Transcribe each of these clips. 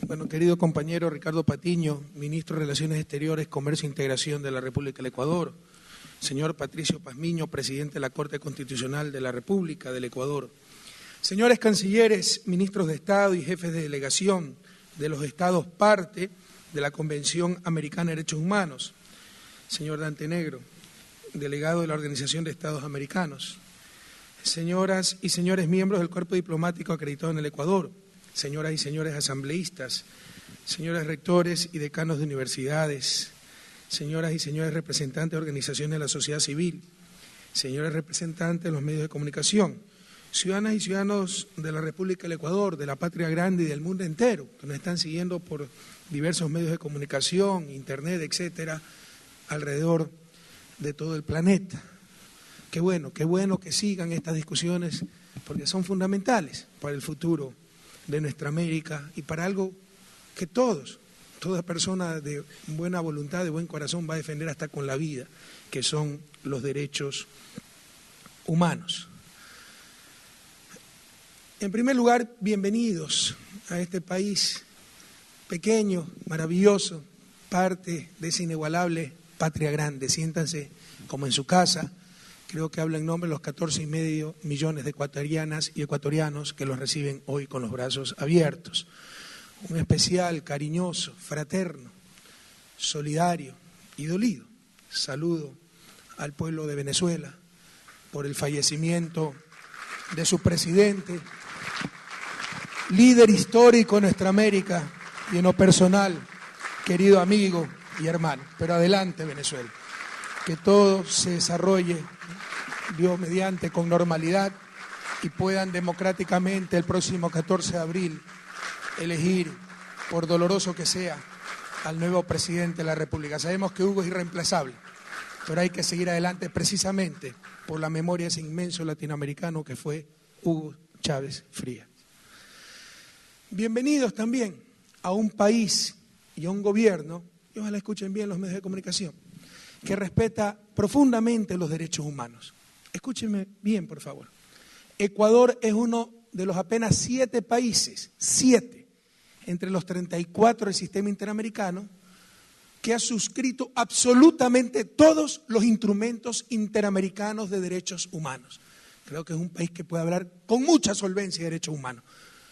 Bueno, querido compañero Ricardo Patiño, ministro de Relaciones Exteriores, Comercio e Integración de la República del Ecuador, señor Patricio Pazmiño, presidente de la Corte Constitucional de la República del Ecuador, señores cancilleres, ministros de Estado y jefes de delegación de los estados parte de la Convención Americana de Derechos Humanos, señor Dante Negro, delegado de la Organización de Estados Americanos, señoras y señores miembros del cuerpo diplomático acreditado en el Ecuador, señoras y señores asambleístas, señores rectores y decanos de universidades, señoras y señores representantes de organizaciones de la sociedad civil, señores representantes de los medios de comunicación, ciudadanas y ciudadanos de la República del Ecuador, de la patria grande y del mundo entero, que nos están siguiendo por diversos medios de comunicación, internet, etcétera, alrededor de todo el planeta. Qué bueno que sigan estas discusiones, porque son fundamentales para el futuro de nuestra América y para algo que toda persona de buena voluntad, de buen corazón va a defender hasta con la vida, que son los derechos humanos. En primer lugar, bienvenidos a este país pequeño, maravilloso, parte de esa inigualable patria grande. Siéntanse como en su casa. Creo que hablo en nombre de los 14,5 millones de ecuatorianas y ecuatorianos que los reciben hoy con los brazos abiertos. Un especial, cariñoso, fraterno, solidario y dolido saludo al pueblo de Venezuela por el fallecimiento de su presidente, líder histórico de nuestra América y en lo personal, querido amigo y hermano. Pero adelante, Venezuela, que todo se desarrolle, Dios mediante, con normalidad y puedan democráticamente el próximo 14 de abril elegir, por doloroso que sea, al nuevo presidente de la República. Sabemos que Hugo es irreemplazable, pero hay que seguir adelante precisamente por la memoria de ese inmenso latinoamericano que fue Hugo Chávez Frías. Bienvenidos también a un país y a un gobierno, y ojalá escuchen bien los medios de comunicación, que respeta profundamente los derechos humanos. Escúchenme bien, por favor. Ecuador es uno de los apenas 7 países, 7, entre los 34 del sistema interamericano, que ha suscrito absolutamente todos los instrumentos interamericanos de derechos humanos. Creo que es un país que puede hablar con mucha solvencia de derechos humanos,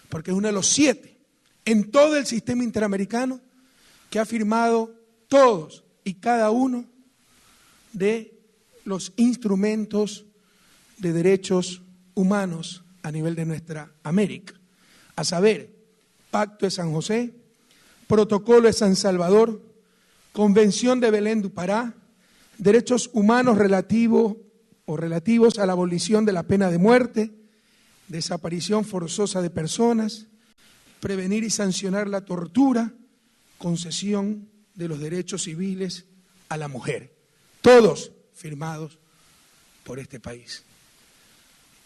porque es uno de los 7 en todo el sistema interamericano que ha firmado todos y cada uno de los instrumentos de derechos humanos a nivel de nuestra América, a saber, Pacto de San José, Protocolo de San Salvador, Convención de Belén do Pará, derechos humanos relativos a la abolición de la pena de muerte, desaparición forzosa de personas, prevenir y sancionar la tortura, concesión de los derechos civiles a la mujer, todos firmados por este país.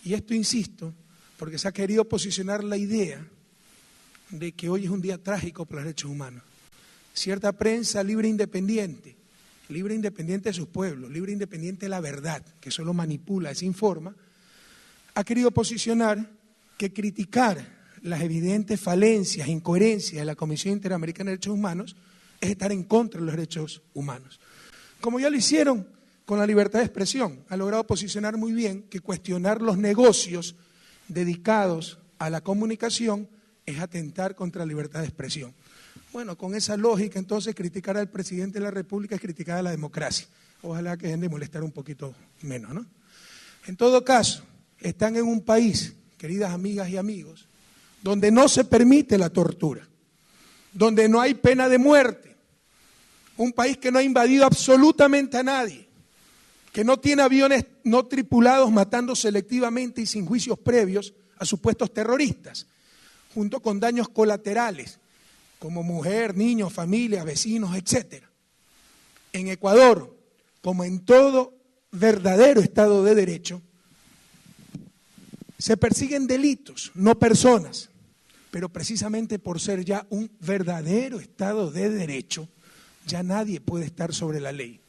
Y esto insisto, porque se ha querido posicionar la idea de que hoy es un día trágico para los derechos humanos. Cierta prensa libre e independiente de sus pueblos, libre e independiente de la verdad, que solo manipula, desinforma, ha querido posicionar que criticar las evidentes falencias, incoherencias de la Comisión Interamericana de Derechos Humanos es estar en contra de los derechos humanos. Como ya lo hicieron con la libertad de expresión, ha logrado posicionar muy bien que cuestionar los negocios dedicados a la comunicación es atentar contra la libertad de expresión. Bueno, con esa lógica, entonces, criticar al presidente de la República es criticar a la democracia. Ojalá que dejen de molestar un poquito menos, ¿no? En todo caso, están en un país, queridas amigas y amigos, donde no se permite la tortura, donde no hay pena de muerte, un país que no ha invadido absolutamente a nadie, que no tiene aviones no tripulados matando selectivamente y sin juicios previos a supuestos terroristas, junto con daños colaterales, como mujer, niños, familias, vecinos, etc. En Ecuador, como en todo verdadero Estado de Derecho, se persiguen delitos, no personas, pero precisamente por ser ya un verdadero Estado de Derecho, ya nadie puede estar sobre la ley,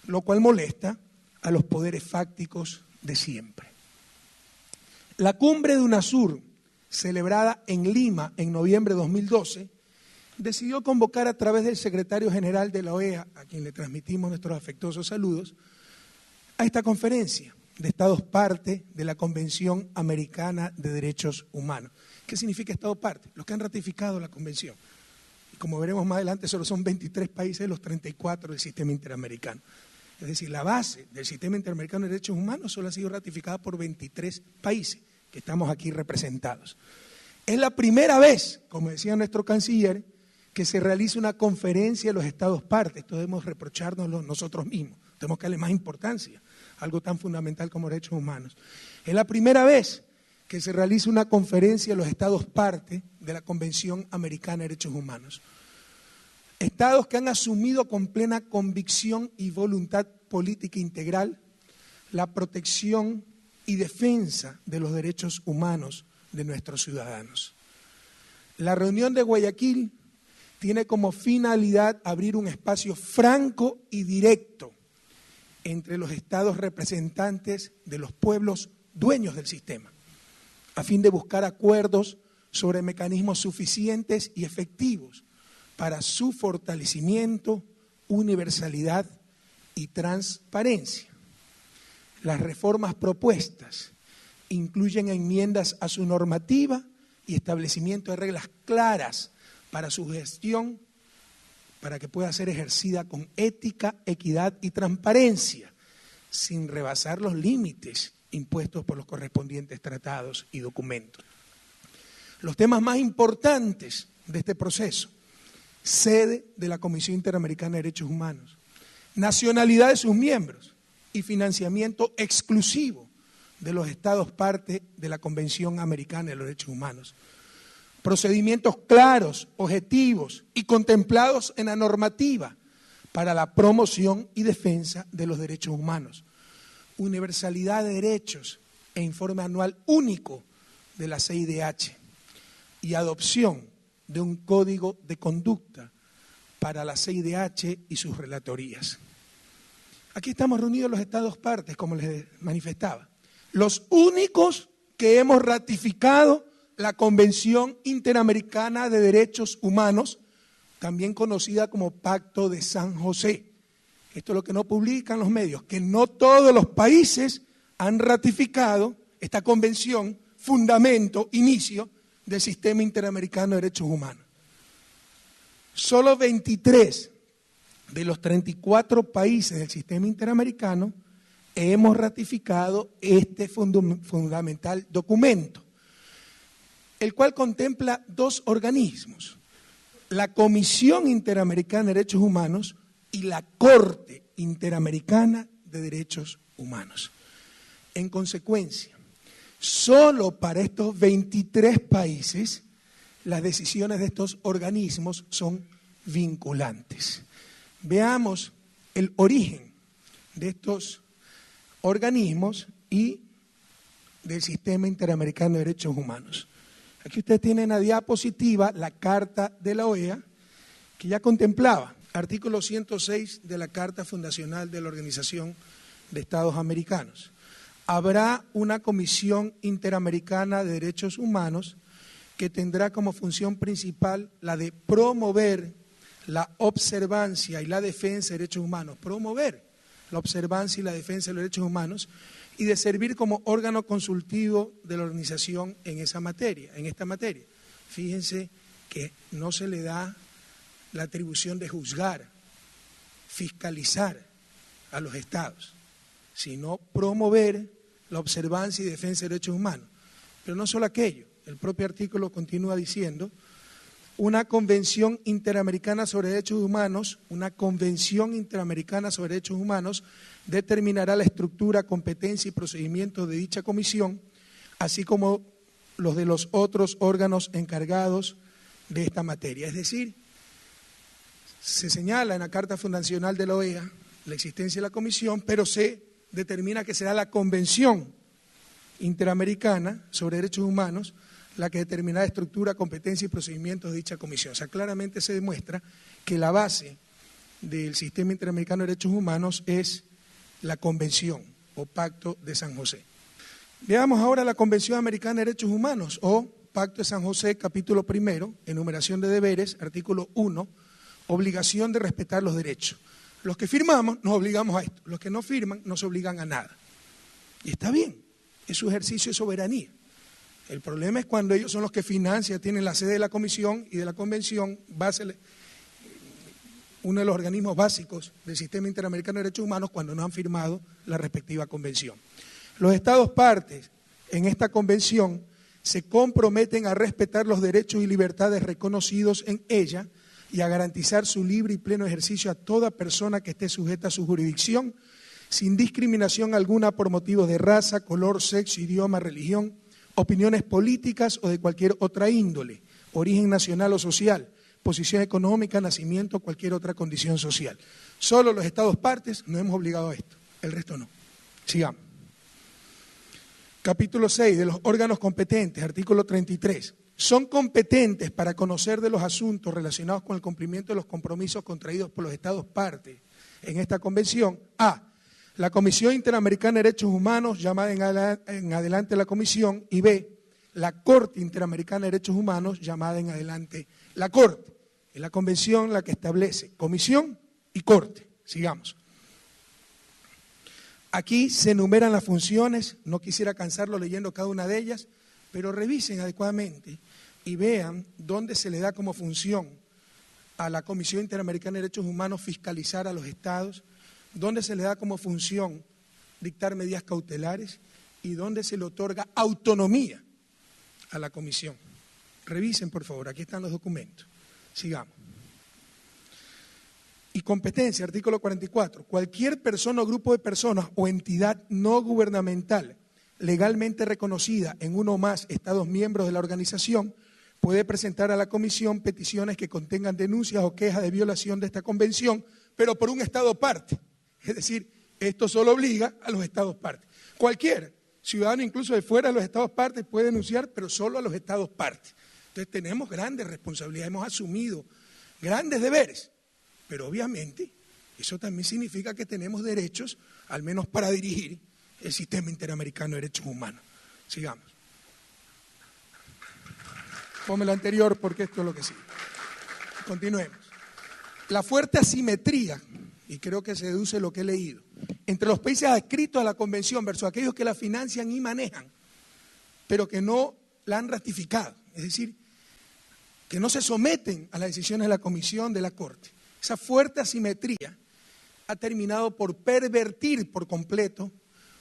lo cual molesta a los poderes fácticos de siempre. La cumbre de UNASUR, celebrada en Lima en noviembre de 2012, decidió convocar a través del secretario general de la OEA, a quien le transmitimos nuestros afectuosos saludos, a esta conferencia de Estados parte de la Convención Americana de Derechos Humanos. ¿Qué significa Estado parte? Los que han ratificado la convención. Y como veremos más adelante, solo son 23 países de los 34 del sistema interamericano. Es decir, la base del sistema interamericano de derechos humanos solo ha sido ratificada por 23 países que estamos aquí representados. Es la primera vez, como decía nuestro canciller, que se realiza una conferencia de los Estados partes. Esto debemos reprochárnoslo nosotros mismos. Tenemos que darle más importancia a algo tan fundamental como derechos humanos. Es la primera vez que se realiza una conferencia de los Estados partes de la Convención Americana de Derechos Humanos. Estados que han asumido con plena convicción y voluntad política integral la protección y defensa de los derechos humanos de nuestros ciudadanos. La reunión de Guayaquil tiene como finalidad abrir un espacio franco y directo entre los estados representantes de los pueblos dueños del sistema, a fin de buscar acuerdos sobre mecanismos suficientes y efectivos para su fortalecimiento, universalidad y transparencia. Las reformas propuestas incluyen enmiendas a su normativa y establecimiento de reglas claras para su gestión, para que pueda ser ejercida con ética, equidad y transparencia, sin rebasar los límites impuestos por los correspondientes tratados y documentos. Los temas más importantes de este proceso: sede de la Comisión Interamericana de Derechos Humanos, nacionalidad de sus miembros y financiamiento exclusivo de los estados parte de la Convención Americana de los Derechos Humanos. Procedimientos claros, objetivos y contemplados en la normativa para la promoción y defensa de los derechos humanos. Universalidad de derechos e informe anual único de la CIDH y adopción de un código de conducta para la CIDH y sus relatorías. Aquí estamos reunidos los estados partes, como les manifestaba, los únicos que hemos ratificado la Convención Interamericana de Derechos Humanos, también conocida como Pacto de San José. Esto es lo que no publican los medios, que no todos los países han ratificado esta convención, fundamento, inicio del Sistema Interamericano de Derechos Humanos. Solo 23 de los 34 países del Sistema Interamericano hemos ratificado este fundamental documento, el cual contempla dos organismos: la Comisión Interamericana de Derechos Humanos y la Corte Interamericana de Derechos Humanos. En consecuencia, solo para estos 23 países las decisiones de estos organismos son vinculantes. Veamos el origen de estos organismos y del Sistema Interamericano de Derechos Humanos. Aquí ustedes tienen en la diapositiva la Carta de la OEA, que ya contemplaba, artículo 106 de la Carta Fundacional de la Organización de Estados Americanos. Habrá una Comisión Interamericana de Derechos Humanos que tendrá como función principal la de promover la observancia y la defensa de derechos humanos, promover la observancia y la defensa de los derechos humanos, y de servir como órgano consultivo de la organización en esa materia, en esta materia. Fíjense que no se le da la atribución de juzgar, fiscalizar a los estados, sino promover la observancia y defensa de derechos humanos. Pero no solo aquello, el propio artículo continúa diciendo: una convención interamericana sobre derechos humanos, determinará la estructura, competencia y procedimientos de dicha comisión, así como los de los otros órganos encargados de esta materia. Es decir, se señala en la Carta Fundacional de la OEA la existencia de la comisión, pero se determina que será la Convención Interamericana sobre Derechos Humanos la que determinará la estructura, competencia y procedimientos de dicha comisión. O sea, claramente se demuestra que la base del Sistema Interamericano de Derechos Humanos es la Convención o Pacto de San José. Veamos ahora la Convención Americana de Derechos Humanos o Pacto de San José, capítulo 1, enumeración de deberes, artículo 1, obligación de respetar los derechos. Los que firmamos nos obligamos a esto, los que no firman no se obligan a nada. Y está bien, es su ejercicio de soberanía. El problema es cuando ellos son los que financian, tienen la sede de la comisión y de la convención, uno de los organismos básicos del Sistema Interamericano de Derechos Humanos, cuando no han firmado la respectiva convención. Los Estados partes en esta convención se comprometen a respetar los derechos y libertades reconocidos en ella y a garantizar su libre y pleno ejercicio a toda persona que esté sujeta a su jurisdicción, sin discriminación alguna por motivos de raza, color, sexo, idioma, religión, opiniones políticas o de cualquier otra índole, origen nacional o social, posición económica, nacimiento o cualquier otra condición social. Solo los Estados partes nos hemos obligado a esto, el resto no. Sigamos. Capítulo 6, de los órganos competentes, artículo 33. Son competentes para conocer de los asuntos relacionados con el cumplimiento de los compromisos contraídos por los Estados partes en esta convención. A. La Comisión Interamericana de Derechos Humanos, llamada en adelante la Comisión, y B. La Corte Interamericana de Derechos Humanos, llamada en adelante la Corte. Es la convención la que establece comisión y corte. Sigamos. Aquí se enumeran las funciones, no quisiera cansarlo leyendo cada una de ellas, pero revisen adecuadamente y vean dónde se le da como función a la Comisión Interamericana de Derechos Humanos fiscalizar a los estados, dónde se le da como función dictar medidas cautelares y dónde se le otorga autonomía a la comisión. Revisen, por favor, aquí están los documentos. Sigamos. Y competencia, artículo 44. Cualquier persona o grupo de personas o entidad no gubernamental legalmente reconocida en uno o más estados miembros de la organización puede presentar a la comisión peticiones que contengan denuncias o quejas de violación de esta convención, pero por un estado parte. Es decir, esto solo obliga a los estados partes. Cualquier ciudadano, incluso de fuera de los estados partes, puede denunciar, pero solo a los estados partes. Entonces tenemos grandes responsabilidades, hemos asumido grandes deberes, pero obviamente eso también significa que tenemos derechos, al menos para dirigir el Sistema Interamericano de Derechos Humanos. Sigamos. Ponme lo anterior porque esto es lo que sigue. Continuemos. La fuerte asimetría, y creo que se deduce lo que he leído, entre los países adscritos a la Convención versus aquellos que la financian y manejan, pero que no la han ratificado, es decir, que no se someten a las decisiones de la Comisión de la Corte. Esa fuerte asimetría ha terminado por pervertir por completo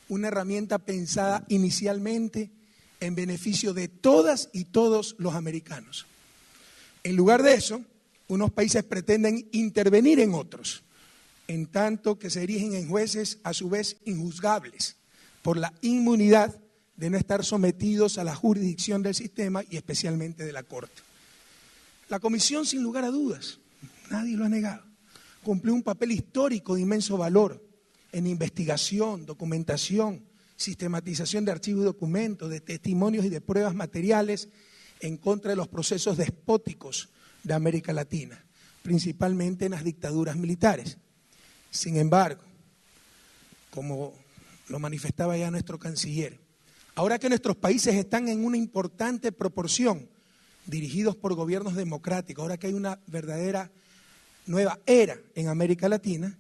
una herramienta pensada inicialmente en beneficio de todas y todos los americanos. En lugar de eso, unos países pretenden intervenir en otros, en tanto que se erigen en jueces a su vez injuzgables por la inmunidad de no estar sometidos a la jurisdicción del sistema y especialmente de la Corte. La Comisión, sin lugar a dudas, nadie lo ha negado, cumplió un papel histórico de inmenso valor en investigación, documentación, sistematización de archivos y documentos, de testimonios y de pruebas materiales en contra de los procesos despóticos de América Latina, principalmente en las dictaduras militares. Sin embargo, como lo manifestaba ya nuestro canciller, ahora que nuestros países están en una importante proporción dirigidos por gobiernos democráticos, ahora que hay una verdadera nueva era en América Latina,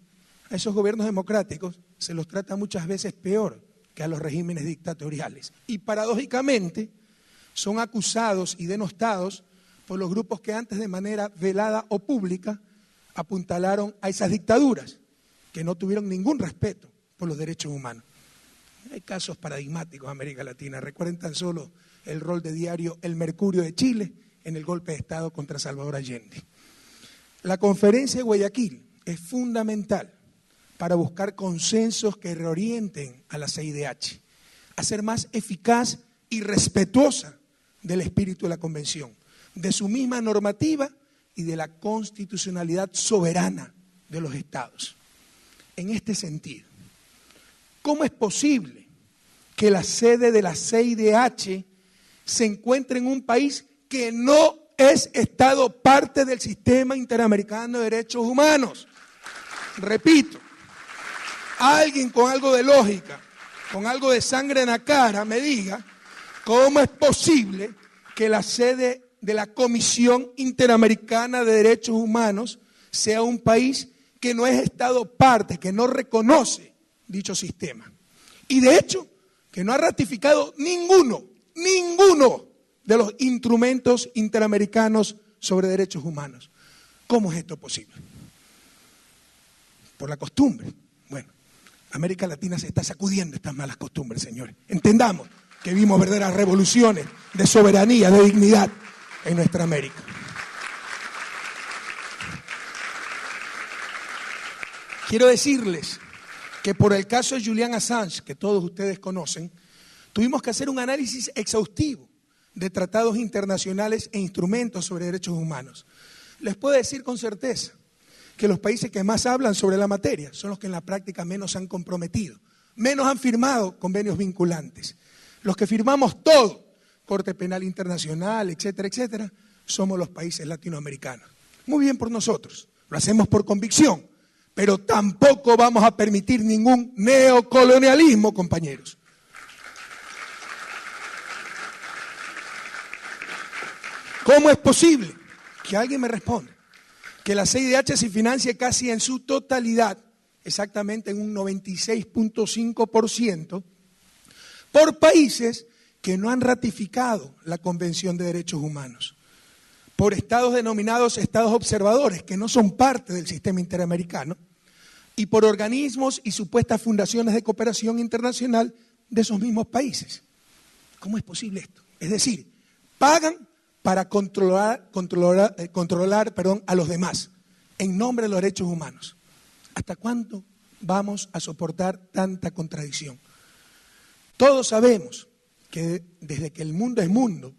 a esos gobiernos democráticos se los trata muchas veces peor que a los regímenes dictatoriales. Y paradójicamente son acusados y denostados por los grupos que antes de manera velada o pública apuntalaron a esas dictaduras, que no tuvieron ningún respeto por los derechos humanos. Hay casos paradigmáticos en América Latina. Recuerden tan solo el rol de diario El Mercurio de Chile en el golpe de Estado contra Salvador Allende. La conferencia de Guayaquil es fundamental para buscar consensos que reorienten a la CIDH, a ser más eficaz y respetuosa del espíritu de la Convención, de su misma normativa y de la constitucionalidad soberana de los estados. En este sentido, ¿cómo es posible que la sede de la CIDH se encuentre en un país que no es Estado parte del Sistema Interamericano de Derechos Humanos? Repito, alguien con algo de lógica, con algo de sangre en la cara, me diga cómo es posible que la sede de la Comisión Interamericana de Derechos Humanos sea un país que no es Estado parte, que no reconoce dicho sistema. Y de hecho, que no ha ratificado ninguno de los instrumentos interamericanos sobre derechos humanos. ¿Cómo es esto posible? Por la costumbre. Bueno, América Latina se está sacudiendo estas malas costumbres, señores. Entendamos que vimos verdaderas revoluciones de soberanía, de dignidad en nuestra América. Quiero decirles que por el caso de Julian Assange, que todos ustedes conocen, tuvimos que hacer un análisis exhaustivo de tratados internacionales e instrumentos sobre derechos humanos. Les puedo decir con certeza que los países que más hablan sobre la materia son los que en la práctica menos han comprometido, menos han firmado convenios vinculantes. Los que firmamos todo, Corte Penal Internacional, etcétera, etcétera, somos los países latinoamericanos. Muy bien por nosotros, lo hacemos por convicción, pero tampoco vamos a permitir ningún neocolonialismo, compañeros. ¿Cómo es posible? Que alguien me responda. Que la CIDH se financie casi en su totalidad, exactamente en un 96.5%, por países que no han ratificado la Convención de Derechos Humanos, por estados denominados estados observadores, que no son parte del sistema interamericano, y por organismos y supuestas fundaciones de cooperación internacional de esos mismos países. ¿Cómo es posible esto? Es decir, pagan para controlar a los demás en nombre de los derechos humanos. ¿Hasta cuándo vamos a soportar tanta contradicción? Todos sabemos que desde que el mundo es mundo,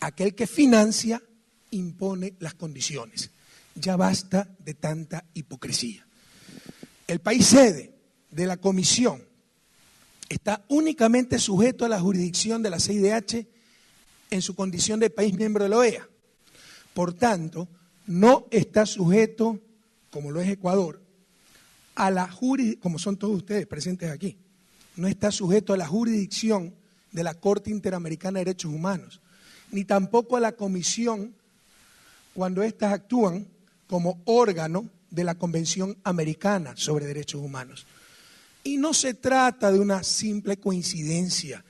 aquel que financia impone las condiciones. Ya basta de tanta hipocresía. El país sede de la comisión está únicamente sujeto a la jurisdicción de la CIDH en su condición de país miembro de la OEA. Por tanto, no está sujeto, como lo es Ecuador, a la jurisdicción, como son todos ustedes presentes aquí, no está sujeto a la jurisdicción de la Corte Interamericana de Derechos Humanos, ni tampoco a la Comisión cuando éstas actúan como órgano de la Convención Americana sobre Derechos Humanos. Y no se trata de una simple coincidencia,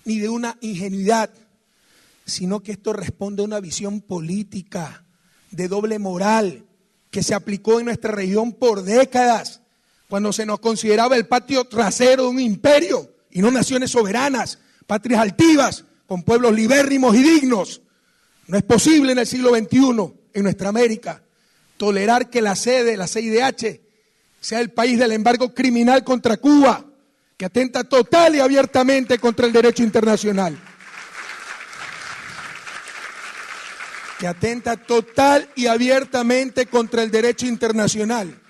ni de una ingenuidad, sino que esto responde a una visión política de doble moral que se aplicó en nuestra región por décadas, cuando se nos consideraba el patio trasero de un imperio y no naciones soberanas, patrias altivas, con pueblos libérrimos y dignos. No es posible en el siglo XXI, en nuestra América, tolerar que la sede, la CIDH, sea el país del embargo criminal contra Cuba, que atenta total y abiertamente contra el derecho internacional. Que atenta total y abiertamente contra el derecho internacional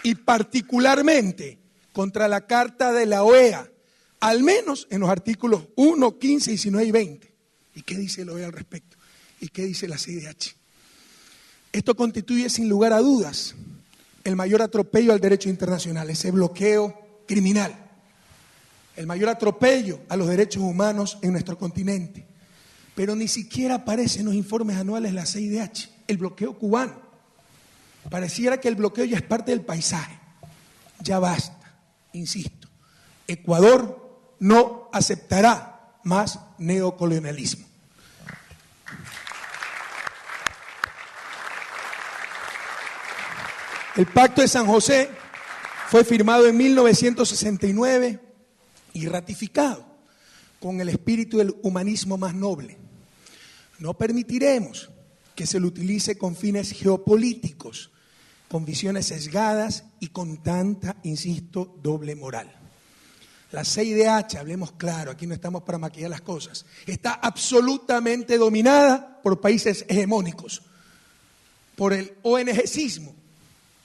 y particularmente contra la Carta de la OEA, al menos en los artículos 1, 15, 19 y 20. ¿Y qué dice la OEA al respecto? ¿Y qué dice la CIDH? Esto constituye sin lugar a dudas el mayor atropello al derecho internacional, ese bloqueo criminal, el mayor atropello a los derechos humanos en nuestro continente. Pero ni siquiera aparece en los informes anuales de la CIDH, el bloqueo cubano. Pareciera que el bloqueo ya es parte del paisaje. Ya basta, insisto. Ecuador no aceptará más neocolonialismo. El Pacto de San José fue firmado en 1969 y ratificado con el espíritu del humanismo más noble. No permitiremos que se lo utilice con fines geopolíticos, con visiones sesgadas y con tanta, insisto, doble moral. La CIDH, hablemos claro, aquí no estamos para maquillar las cosas, está absolutamente dominada por países hegemónicos, por el ONGismo,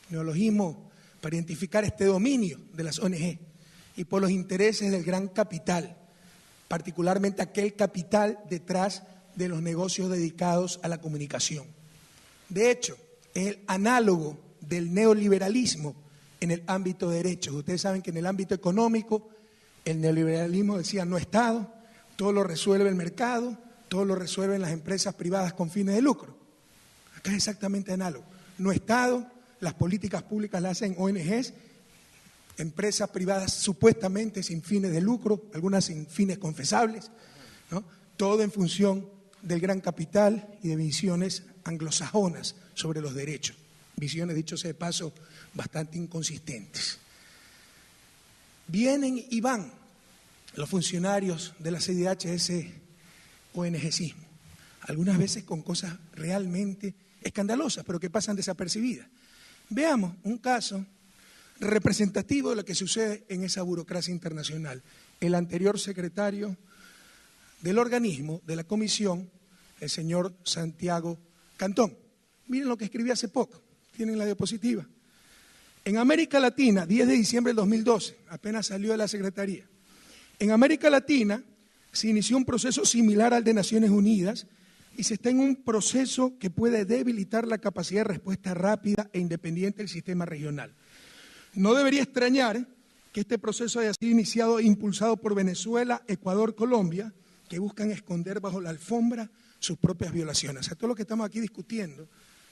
neologismo para identificar este dominio de las ONG, y por los intereses del gran capital, particularmente aquel capital detrás de los negocios dedicados a la comunicación. De hecho, es el análogo del neoliberalismo en el ámbito de derechos. Ustedes saben que en el ámbito económico el neoliberalismo decía no Estado, todo lo resuelve el mercado, todo lo resuelven las empresas privadas con fines de lucro. Acá es exactamente análogo. No Estado, las políticas públicas las hacen ONGs, empresas privadas supuestamente sin fines de lucro, algunas sin fines confesables, ¿no? Todo en función del gran capital y de visiones anglosajonas sobre los derechos. Visiones, dicho sea de paso, bastante inconsistentes. Vienen y van los funcionarios de la CIDH, ese ONGismo, algunas veces con cosas realmente escandalosas, pero que pasan desapercibidas. Veamos un caso representativo de lo que sucede en esa burocracia internacional. El anterior secretario del organismo, de la comisión, el señor Santiago Cantón. Miren lo que escribí hace poco, tienen la diapositiva. En América Latina, 10 de diciembre del 2012, apenas salió de la Secretaría, en América Latina se inició un proceso similar al de Naciones Unidas y se está en un proceso que puede debilitar la capacidad de respuesta rápida e independiente del sistema regional. No debería extrañar que este proceso haya sido iniciado e impulsado por Venezuela, Ecuador, Colombia, que buscan esconder bajo la alfombra sus propias violaciones. O sea, todo lo que estamos aquí discutiendo,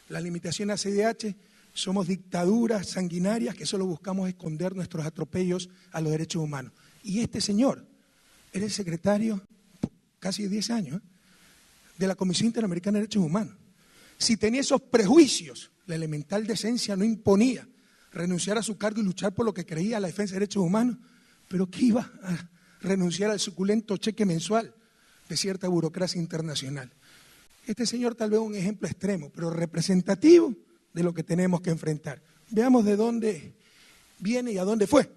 la limitación a CIDH, somos dictaduras sanguinarias que solo buscamos esconder nuestros atropellos a los derechos humanos. Y este señor era el secretario, casi 10 años, de la Comisión Interamericana de Derechos Humanos. Si tenía esos prejuicios, la elemental decencia no imponía renunciar a su cargo y luchar por lo que creía la defensa de derechos humanos, pero ¿qué iba a renunciar al suculento cheque mensual de cierta burocracia internacional? Este señor tal vez un ejemplo extremo, pero representativo de lo que tenemos que enfrentar. Veamos de dónde viene y a dónde fue.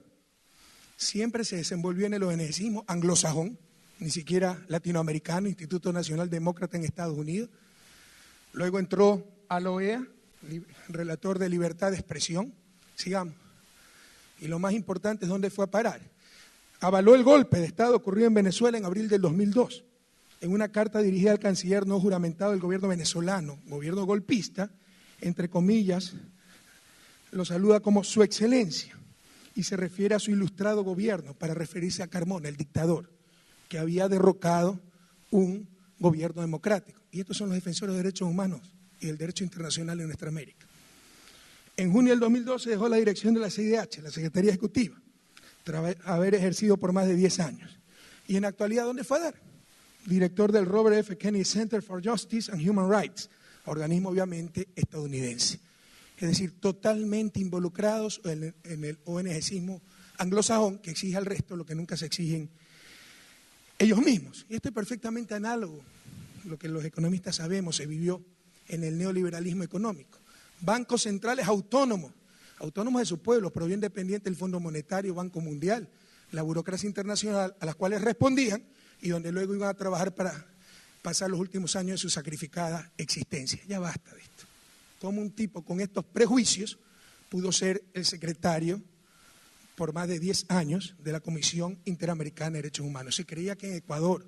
Siempre se desenvolvió en el ONGismo anglosajón, ni siquiera latinoamericano, Instituto Nacional Demócrata en Estados Unidos. Luego entró a la OEA, relator de libertad de expresión. Sigamos. Y lo más importante es dónde fue a parar. Avaló el golpe de Estado ocurrido en Venezuela en abril del 2002. En una carta dirigida al canciller no juramentado del gobierno venezolano, gobierno golpista, entre comillas, lo saluda como su excelencia y se refiere a su ilustrado gobierno para referirse a Carmona, el dictador, que había derrocado un gobierno democrático. Y estos son los defensores de derechos humanos y del derecho internacional en nuestra América. En junio del 2012 dejó la dirección de la CIDH, la Secretaría Ejecutiva, tras haber ejercido por más de 10 años. Y en la actualidad, ¿dónde fue a dar? Director del Robert F. Kennedy Center for Justice and Human Rights, organismo obviamente estadounidense. Es decir, totalmente involucrados en el ONGismo anglosajón que exige al resto lo que nunca se exigen ellos mismos. Y esto es perfectamente análogo, lo que los economistas sabemos, se vivió en el neoliberalismo económico. Bancos centrales autónomos de sus pueblos, pero bien dependientes del Fondo Monetario, Banco Mundial, la burocracia internacional, a las cuales respondían y donde luego iban a trabajar para pasar los últimos años de su sacrificada existencia. Ya basta de esto. Como un tipo con estos prejuicios pudo ser el secretario por más de 10 años de la Comisión Interamericana de Derechos Humanos. Se creía que en Ecuador,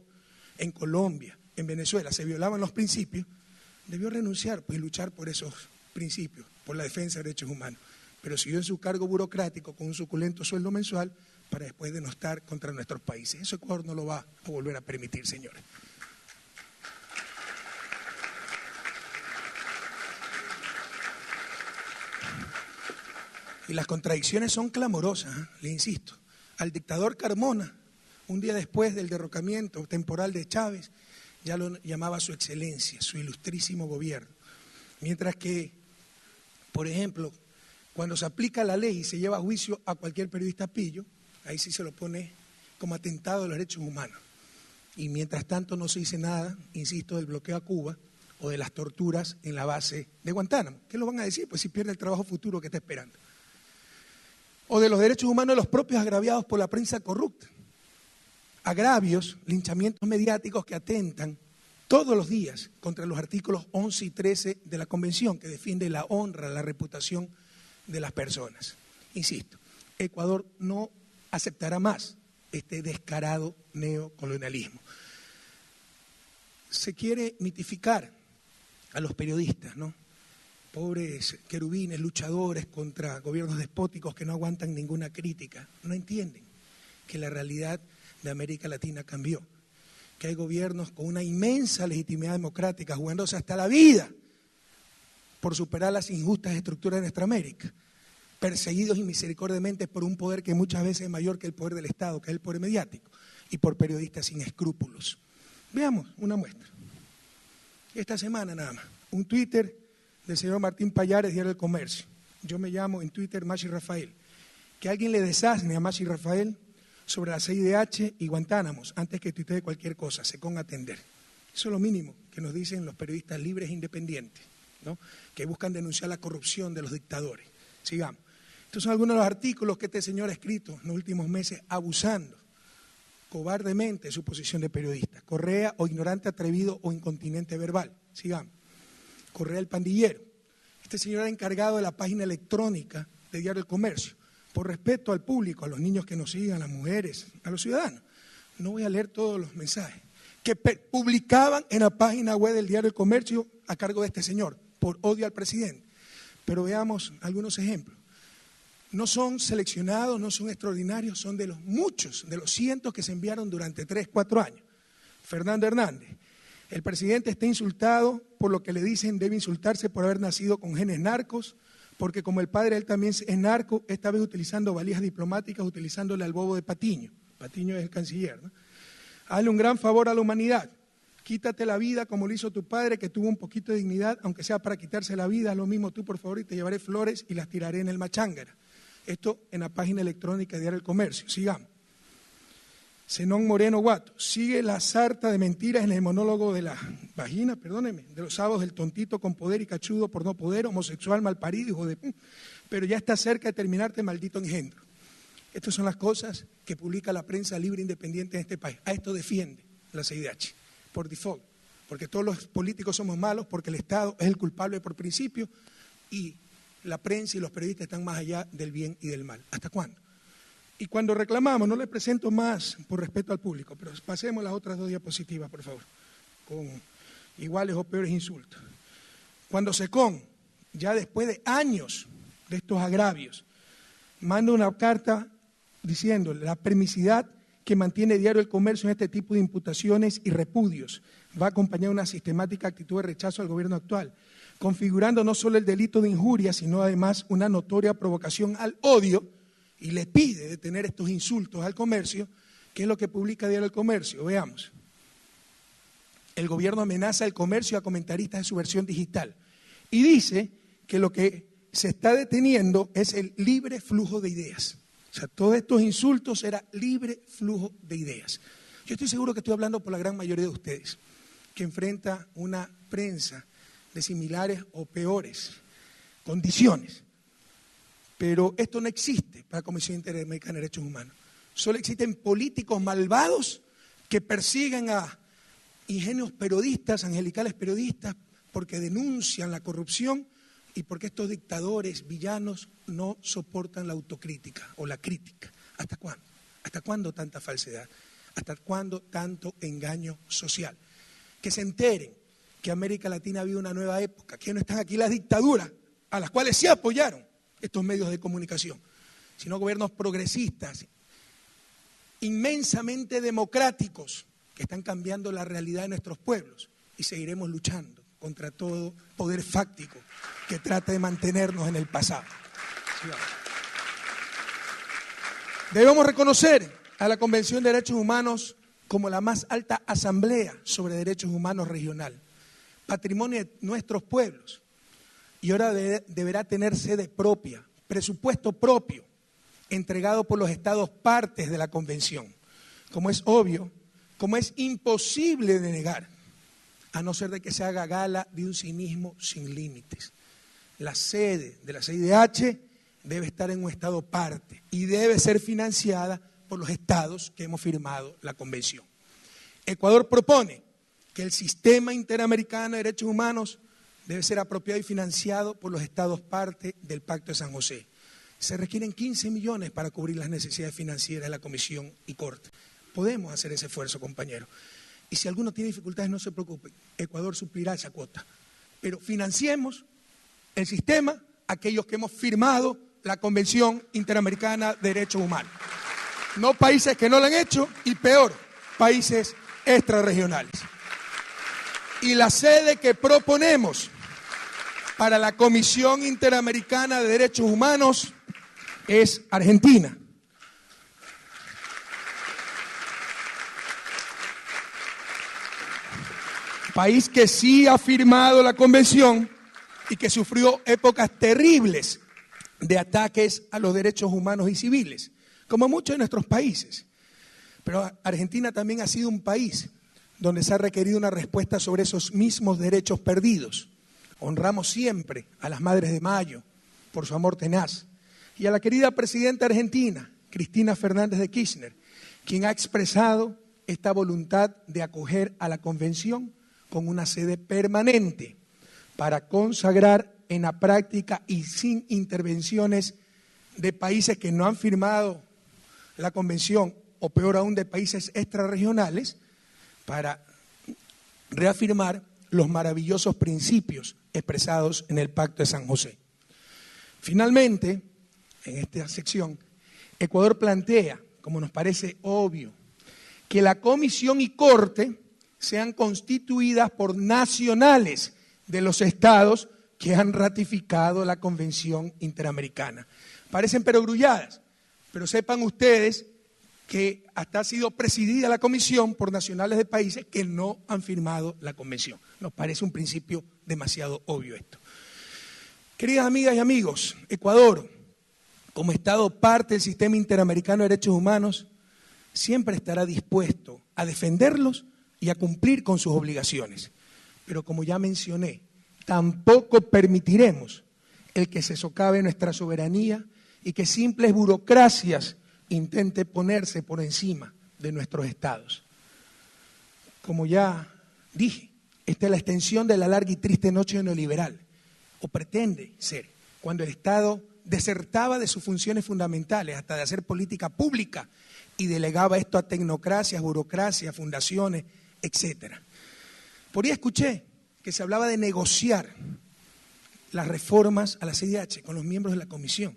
en Colombia, en Venezuela se violaban los principios, debió renunciar pues, y luchar por esos principios, por la defensa de derechos humanos. Pero siguió en su cargo burocrático con un suculento sueldo mensual para después denostar contra nuestros países. Eso Ecuador no lo va a volver a permitir, señores. Y las contradicciones son clamorosas, le insisto. Al dictador Carmona, un día después del derrocamiento temporal de Chávez, ya lo llamaba su excelencia, su ilustrísimo gobierno. Mientras que, por ejemplo, cuando se aplica la ley y se lleva a juicio a cualquier periodista pillo, ahí sí se lo pone como atentado a los derechos humanos. Y mientras tanto no se dice nada, insisto, del bloqueo a Cuba o de las torturas en la base de Guantánamo. ¿Qué lo van a decir? Pues si pierde el trabajo futuro que está esperando. O de los derechos humanos de los propios agraviados por la prensa corrupta. Agravios, linchamientos mediáticos que atentan todos los días contra los artículos 11 y 13 de la Convención, que defiende la honra, la reputación de las personas. Insisto, Ecuador no aceptará más este descarado neocolonialismo. Se quiere mitificar a los periodistas, ¿no? Pobres querubines, luchadores contra gobiernos despóticos que no aguantan ninguna crítica. No entienden que la realidad de América Latina cambió, que hay gobiernos con una inmensa legitimidad democrática jugándose hasta la vida por superar las injustas estructuras de nuestra América, perseguidos inmisericordiamente por un poder que muchas veces es mayor que el poder del Estado, que es el poder mediático, y por periodistas sin escrúpulos. Veamos una muestra. Esta semana nada más, un Twitter del señor Martín Pallares, Diario del Comercio. Yo me llamo en Twitter Machi Rafael. Que alguien le desasne a Machi Rafael sobre la CIDH y Guantánamos antes que tuitee cualquier cosa, se ponga a atender. Eso es lo mínimo que nos dicen los periodistas libres e independientes, ¿no? Que buscan denunciar la corrupción de los dictadores. Sigamos. Estos son algunos de los artículos que este señor ha escrito en los últimos meses abusando cobardemente de su posición de periodista. Correa o ignorante, atrevido o incontinente verbal. Sigamos. Correa el pandillero. Este señor era encargado de la página electrónica de Diario El Comercio. Por respeto al público, a los niños que nos sigan, a las mujeres, a los ciudadanos. No voy a leer todos los mensajes que publicaban en la página web del Diario El Comercio a cargo de este señor, por odio al presidente. Pero veamos algunos ejemplos. No son seleccionados, no son extraordinarios, son de los muchos, de los cientos que se enviaron durante 3, 4 años. Fernando Hernández. El presidente está insultado por lo que le dicen debe insultarse por haber nacido con genes narcos, porque como el padre él también es narco, esta vez utilizando valijas diplomáticas, utilizándole al bobo de Patiño. Patiño es el canciller, ¿no? Hazle un gran favor a la humanidad. Quítate la vida como lo hizo tu padre, que tuvo un poquito de dignidad, aunque sea para quitarse la vida, haz lo mismo tú, por favor, y te llevaré flores y las tiraré en el Machángara. Esto en la página electrónica de Diario El Comercio. Sigamos. Zenón Moreno Guato. Sigue la sarta de mentiras en el monólogo de la vagina, perdóneme, de los sábados del tontito con poder y cachudo por no poder, homosexual, malparido, hijo de... Pero ya está cerca de terminarte, maldito engendro. Estas son las cosas que publica la prensa libre e independiente en este país. A esto defiende la CIDH, por default, porque todos los políticos somos malos, porque el Estado es el culpable por principio y la prensa y los periodistas están más allá del bien y del mal. ¿Hasta cuándo? Y cuando reclamamos, no le presento más por respeto al público, pero pasemos las otras 2 diapositivas, por favor, con iguales o peores insultos. Cuando SECON, ya después de años de estos agravios, manda una carta diciendo la permisidad que mantiene Diario El Comercio en este tipo de imputaciones y repudios va a acompañar una sistemática actitud de rechazo al gobierno actual, configurando no solo el delito de injuria, sino además una notoria provocación al odio, y le pide detener estos insultos al comercio, que es lo que publica Diario El Comercio. Veamos. El gobierno amenaza el comercio a comentaristas de su versión digital y dice que lo que se está deteniendo es el libre flujo de ideas. O sea, todos estos insultos era libre flujo de ideas. Yo estoy seguro que estoy hablando por la gran mayoría de ustedes, que enfrenta una prensa de similares o peores condiciones. Pero esto no existe para la Comisión Interamericana de Derechos Humanos. Solo existen políticos malvados que persiguen a ingenios periodistas, angelicales periodistas, porque denuncian la corrupción y porque estos dictadores, villanos, no soportan la autocrítica o la crítica. ¿Hasta cuándo? ¿Hasta cuándo tanta falsedad? ¿Hasta cuándo tanto engaño social? Que se enteren que América Latina ha habido una nueva época, que no están aquí las dictaduras, a las cuales sí apoyaron estos medios de comunicación, sino gobiernos progresistas, inmensamente democráticos, que están cambiando la realidad de nuestros pueblos, y seguiremos luchando contra todo poder fáctico que trata de mantenernos en el pasado. Debemos reconocer a la Convención de Derechos Humanos como la más alta asamblea sobre derechos humanos regional, patrimonio de nuestros pueblos, y ahora deberá tener sede propia, presupuesto propio, entregado por los estados partes de la Convención, como es obvio, como es imposible de negar, a no ser de que se haga gala de un cinismo sin límites. La sede de la CIDH debe estar en un estado parte y debe ser financiada por los estados que hemos firmado la Convención. Ecuador propone que el Sistema Interamericano de Derechos Humanos debe ser apropiado y financiado por los estados parte del Pacto de San José. Se requieren 15 millones para cubrir las necesidades financieras de la Comisión y Corte. Podemos hacer ese esfuerzo, compañeros. Y si alguno tiene dificultades, no se preocupe, Ecuador suplirá esa cuota. Pero financiemos el sistema, aquellos que hemos firmado la Convención Interamericana de Derechos Humanos. No países que no lo han hecho y peor, países extrarregionales. Y la sede que proponemos para la Comisión Interamericana de Derechos Humanos es Argentina. País que sí ha firmado la convención y que sufrió épocas terribles de ataques a los derechos humanos y civiles, como muchos de nuestros países. Pero Argentina también ha sido un país donde se ha requerido una respuesta sobre esos mismos derechos perdidos. Honramos siempre a las Madres de Mayo por su amor tenaz y a la querida presidenta argentina, Cristina Fernández de Kirchner, quien ha expresado esta voluntad de acoger a la convención con una sede permanente para consagrar en la práctica y sin intervenciones de países que no han firmado la convención o peor aún de países extrarregionales, para reafirmar los maravillosos principios expresados en el Pacto de San José. Finalmente, en esta sección, Ecuador plantea, como nos parece obvio, que la Comisión y Corte sean constituidas por nacionales de los estados que han ratificado la Convención Interamericana. Parecen perogrulladas, pero sepan ustedes que hasta ha sido presidida la comisión por nacionales de países que no han firmado la convención. Nos parece un principio demasiado obvio esto. Queridas amigas y amigos, Ecuador, como Estado parte del Sistema Interamericano de Derechos Humanos, siempre estará dispuesto a defenderlos y a cumplir con sus obligaciones. Pero como ya mencioné, tampoco permitiremos el que se socave nuestra soberanía y que simples burocracias intente ponerse por encima de nuestros estados. Como ya dije, esta es la extensión de la larga y triste noche neoliberal, o pretende ser, cuando el Estado desertaba de sus funciones fundamentales, hasta de hacer política pública, y delegaba esto a tecnocracias, burocracias, fundaciones, etc. Por ahí escuché que se hablaba de negociar las reformas a la CIDH con los miembros de la comisión.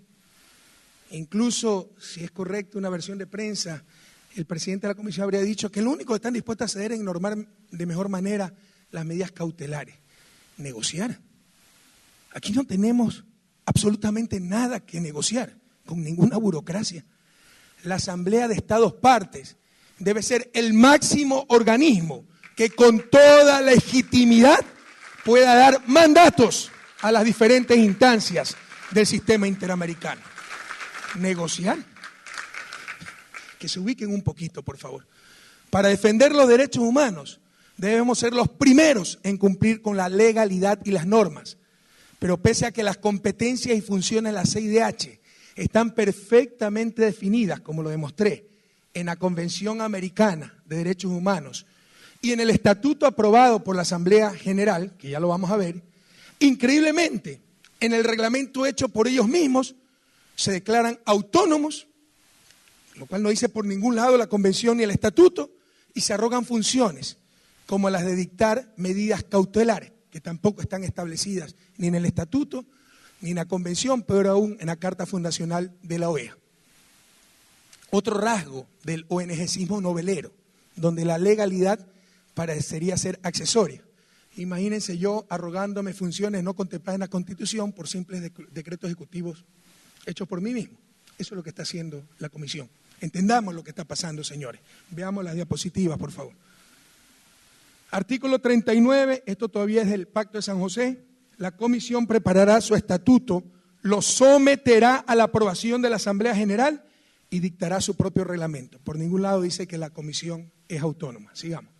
Incluso, si es correcto una versión de prensa, el presidente de la comisión habría dicho que lo único que están dispuestos a hacer es normar de mejor manera las medidas cautelares. Negociar. Aquí no tenemos absolutamente nada que negociar con ninguna burocracia. La Asamblea de Estados Partes debe ser el máximo organismo que con toda legitimidad pueda dar mandatos a las diferentes instancias del sistema interamericano. Negociar. Que se ubiquen un poquito, por favor. Para defender los derechos humanos debemos ser los primeros en cumplir con la legalidad y las normas. Pero pese a que las competencias y funciones de la CIDH están perfectamente definidas, como lo demostré, en la Convención Americana de Derechos Humanos y en el estatuto aprobado por la Asamblea General, que ya lo vamos a ver, increíblemente, en el reglamento hecho por ellos mismos, se declaran autónomos, lo cual no dice por ningún lado la Convención ni el estatuto, y se arrogan funciones como las de dictar medidas cautelares, que tampoco están establecidas ni en el estatuto, ni en la Convención, peor aún en la Carta Fundacional de la OEA. Otro rasgo del ONGismo novelero, donde la legalidad parecería ser accesoria. Imagínense yo arrogándome funciones no contempladas en la Constitución por simples decretos ejecutivos hechos por mí mismo. Eso es lo que está haciendo la comisión. Entendamos lo que está pasando, señores. Veamos las diapositivas, por favor. Artículo 39, esto todavía es del Pacto de San José. La comisión preparará su estatuto, lo someterá a la aprobación de la Asamblea General y dictará su propio reglamento. Por ningún lado dice que la comisión es autónoma. Sigamos.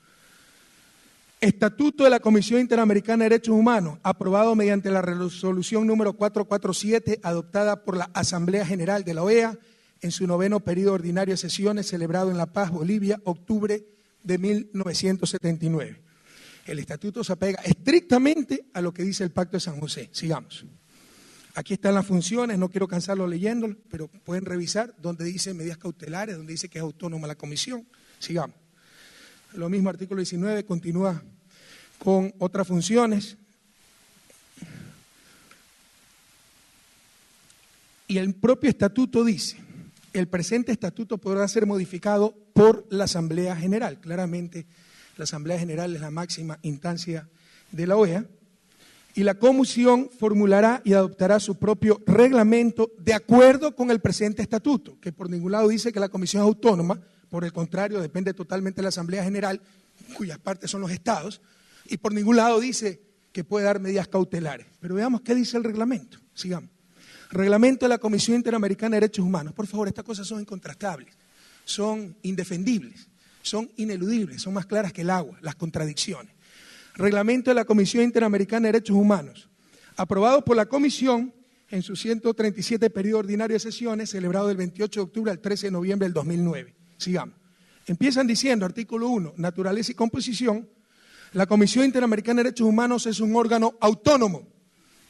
Estatuto de la Comisión Interamericana de Derechos Humanos, aprobado mediante la resolución número 447, adoptada por la Asamblea General de la OEA en su 9º periodo ordinario de sesiones, celebrado en La Paz, Bolivia, octubre de 1979. El estatuto se apega estrictamente a lo que dice el Pacto de San José. Sigamos. Aquí están las funciones, no quiero cansarlo leyéndolo, pero pueden revisar donde dice medidas cautelares, donde dice que es autónoma la comisión. Sigamos. Lo mismo, artículo 19, continúa con otras funciones. Y el propio estatuto dice, el presente estatuto podrá ser modificado por la Asamblea General. Claramente La Asamblea General es la máxima instancia de la OEA. Y la comisión formulará y adoptará su propio reglamento de acuerdo con el presente estatuto, que por ningún lado dice que la comisión es autónoma, por el contrario, depende totalmente de la Asamblea General, cuyas partes son los estados, y por ningún lado dice que puede dar medidas cautelares. Pero veamos qué dice el reglamento. Sigamos. Reglamento de la Comisión Interamericana de Derechos Humanos. Por favor, estas cosas son incontrastables, son indefendibles, son ineludibles, son más claras que el agua, las contradicciones. Reglamento de la Comisión Interamericana de Derechos Humanos, aprobado por la Comisión en su 137 periodo ordinario de sesiones, celebrado del 28 de octubre al 13 de noviembre del 2009. Sigamos. Empiezan diciendo, artículo 1, naturaleza y composición. La Comisión Interamericana de Derechos Humanos es un órgano autónomo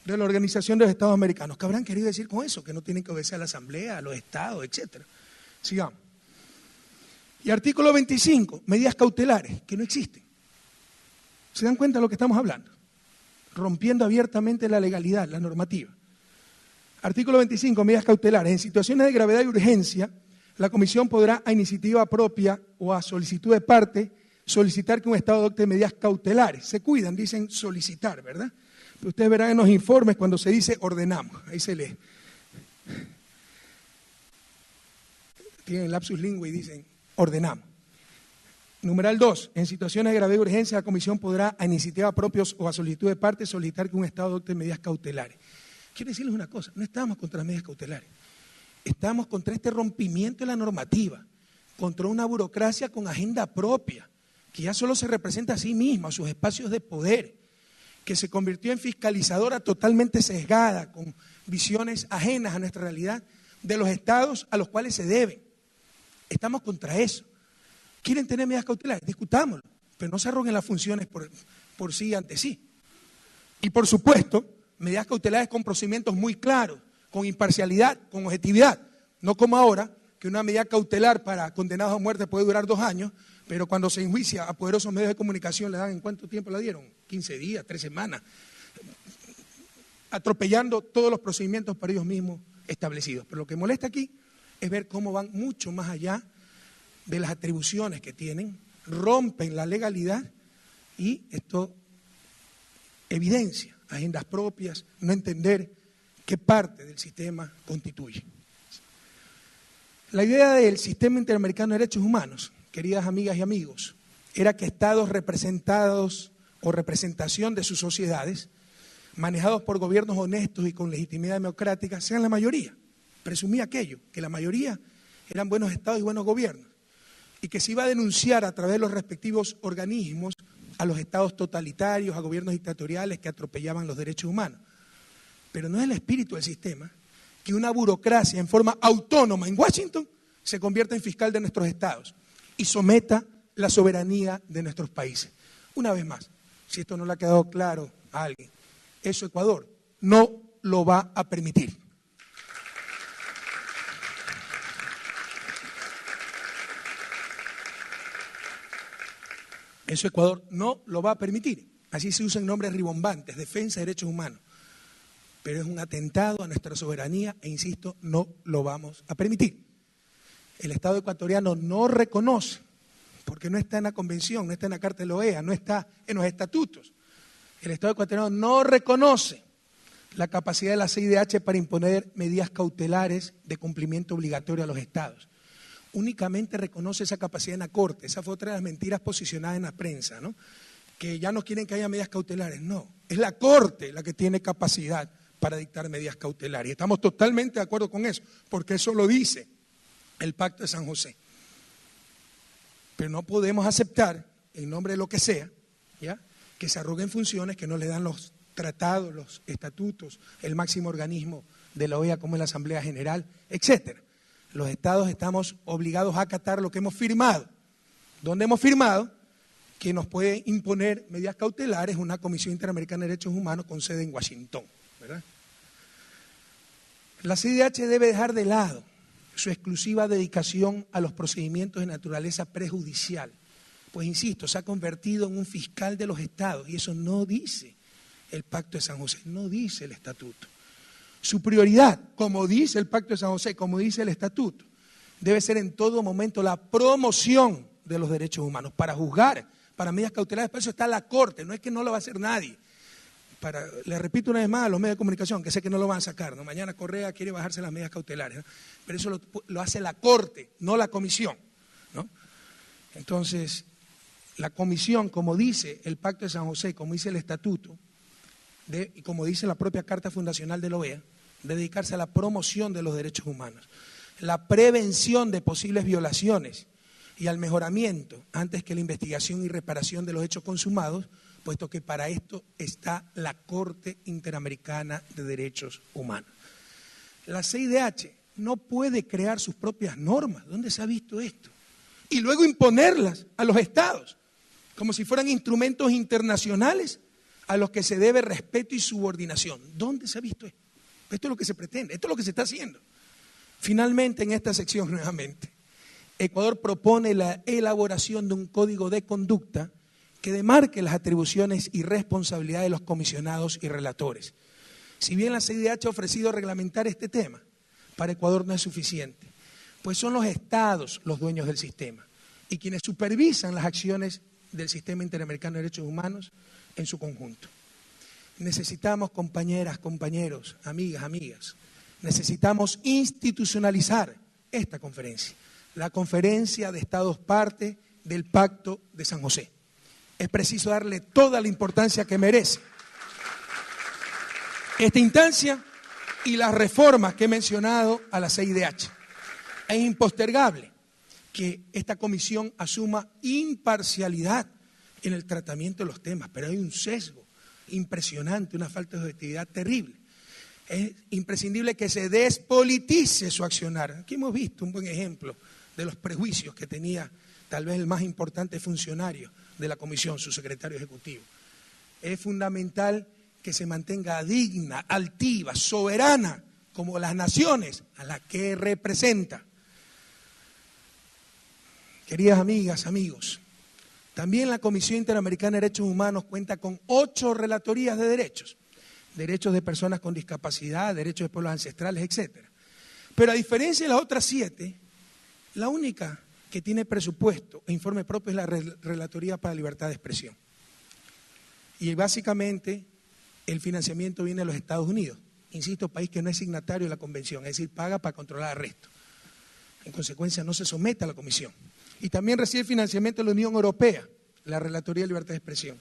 de la Organización de los Estados Americanos. ¿Qué habrán querido decir con eso? Que no tienen que obedecer a la Asamblea, a los estados, etcétera. Sigamos. Y artículo 25, medidas cautelares, que no existen. ¿Se dan cuenta de lo que estamos hablando? Rompiendo abiertamente la legalidad, la normativa. Artículo 25, medidas cautelares. En situaciones de gravedad y urgencia, la Comisión podrá, a iniciativa propia o a solicitud de parte, solicitar que un Estado adopte medidas cautelares. Se cuidan, dicen solicitar, ¿verdad? Pero ustedes verán en los informes cuando se dice ordenamos. Ahí se lee. Tienen lapsus lingüe y dicen ordenamos. Numeral 2. En situaciones de gravedad y urgencia, la Comisión podrá, a iniciativa propia o a solicitud de parte, solicitar que un Estado adopte medidas cautelares. Quiero decirles una cosa, no estamos contra las medidas cautelares. Estamos contra este rompimiento de la normativa, contra una burocracia con agenda propia, que ya solo se representa a sí misma, a sus espacios de poder, que se convirtió en fiscalizadora totalmente sesgada, con visiones ajenas a nuestra realidad, de los estados a los cuales se deben. Estamos contra eso. ¿Quieren tener medidas cautelares? Discutámoslo, pero no se arroguen las funciones por sí ante sí. Y por supuesto, medidas cautelares con procedimientos muy claros, con imparcialidad, con objetividad. No como ahora, que una medida cautelar para condenados a muerte puede durar 2 años, pero cuando se enjuicia a poderosos medios de comunicación le dan, ¿en cuánto tiempo la dieron? 15 días, 3 semanas, atropellando todos los procedimientos para ellos mismos establecidos. Pero lo que molesta aquí es ver cómo van mucho más allá de las atribuciones que tienen, rompen la legalidad y esto evidencia agendas propias, no entender qué parte del sistema constituye. La idea del Sistema Interamericano de Derechos Humanos, queridas amigas y amigos, era que estados representados o representación de sus sociedades, manejados por gobiernos honestos y con legitimidad democrática, sean la mayoría. Presumía aquello, que la mayoría eran buenos estados y buenos gobiernos, y que se iba a denunciar a través de los respectivos organismos a los estados totalitarios, a gobiernos dictatoriales que atropellaban los derechos humanos. Pero no es el espíritu del sistema que una burocracia en forma autónoma en Washington se convierta en fiscal de nuestros estados y someta la soberanía de nuestros países. Una vez más, si esto no le ha quedado claro a alguien, eso Ecuador no lo va a permitir. Eso Ecuador no lo va a permitir. Así se usan nombres ribombantes, defensa de derechos humanos. Pero es un atentado a nuestra soberanía e, insisto, no lo vamos a permitir. El Estado ecuatoriano no reconoce, porque no está en la convención, no está en la Carta de la OEA, no está en los estatutos. El Estado ecuatoriano no reconoce la capacidad de la CIDH para imponer medidas cautelares de cumplimiento obligatorio a los estados. Únicamente reconoce esa capacidad en la Corte. Esa fue otra de las mentiras posicionadas en la prensa, ¿no? Que ya no quieren que haya medidas cautelares. No, es la Corte la que tiene capacidad para dictar medidas cautelares. Y estamos totalmente de acuerdo con eso, porque eso lo dice el Pacto de San José. Pero no podemos aceptar, en nombre de lo que sea, ¿ya?, que se arroguen funciones que no le dan los tratados, los estatutos, el máximo organismo de la OEA como es la Asamblea General, etcétera. Los estados estamos obligados a acatar lo que hemos firmado. ¿Dónde hemos firmado? Que nos puede imponer medidas cautelares una Comisión Interamericana de Derechos Humanos con sede en Washington, ¿verdad? La CIDH debe dejar de lado su exclusiva dedicación a los procedimientos de naturaleza prejudicial. Pues insisto, se ha convertido en un fiscal de los estados y eso no dice el Pacto de San José, no dice el estatuto. Su prioridad, como dice el Pacto de San José, como dice el estatuto, debe ser en todo momento la promoción de los derechos humanos, para juzgar, para medidas cautelares, para eso está la Corte, no es que no lo va a hacer nadie. Le repito una vez más a los medios de comunicación, que sé que no lo van a sacar, ¿no? Mañana Correa quiere bajarse las medidas cautelares, ¿no? Pero eso lo hace la Corte, no la Comisión, ¿no? Entonces, la Comisión, como dice el Pacto de San José, como dice el Estatuto, y como dice la propia Carta Fundacional de la OEA, debe dedicarse a la promoción de los derechos humanos, la prevención de posibles violaciones y al mejoramiento antes que la investigación y reparación de los hechos consumados, puesto que para esto está la Corte Interamericana de Derechos Humanos. La CIDH no puede crear sus propias normas. ¿Dónde se ha visto esto? Y luego imponerlas a los estados, como si fueran instrumentos internacionales a los que se debe respeto y subordinación. ¿Dónde se ha visto esto? Esto es lo que se pretende, esto es lo que se está haciendo. Finalmente, en esta sección nuevamente, Ecuador propone la elaboración de un código de conducta que demarque las atribuciones y responsabilidades de los comisionados y relatores. Si bien la CIDH ha ofrecido reglamentar este tema, para Ecuador no es suficiente, pues son los estados los dueños del sistema y quienes supervisan las acciones del Sistema Interamericano de Derechos Humanos en su conjunto. Necesitamos, compañeras, compañeros, amigas, necesitamos institucionalizar esta conferencia, la Conferencia de Estados Parte del Pacto de San José. Es preciso darle toda la importancia que merece esta instancia y las reformas que he mencionado a la CIDH. Es impostergable que esta comisión asuma imparcialidad en el tratamiento de los temas, pero hay un sesgo impresionante, una falta de objetividad terrible. Es imprescindible que se despolitice su accionar. Aquí hemos visto un buen ejemplo de los prejuicios que tenía tal vez el más importante funcionario de la comisión, su secretario ejecutivo. Es fundamental que se mantenga digna, altiva, soberana, como las naciones a las que representa. Queridas amigas, amigos, también la Comisión Interamericana de Derechos Humanos cuenta con 8 relatorías de derechos de personas con discapacidad, derechos de pueblos ancestrales, etc. Pero a diferencia de las otras 7, la única que tiene presupuesto e informe propio es la Relatoría para la Libertad de Expresión. Y básicamente el financiamiento viene de los Estados Unidos, insisto, país que no es signatario de la convención, es decir, paga para controlar arrestos. En consecuencia no se somete a la comisión. Y también recibe financiamiento de la Unión Europea, la Relatoría de Libertad de Expresión.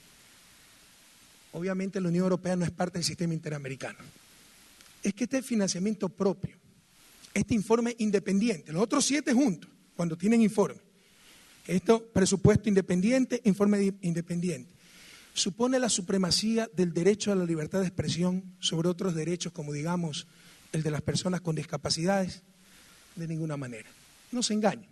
Obviamente la Unión Europea no es parte del sistema interamericano. Es que este financiamiento propio, este informe independiente, los otros 7 juntos, cuando tienen informe, esto presupuesto independiente, informe independiente, supone la supremacía del derecho a la libertad de expresión sobre otros derechos, como digamos el de las personas con discapacidades, de ninguna manera. No se engañen.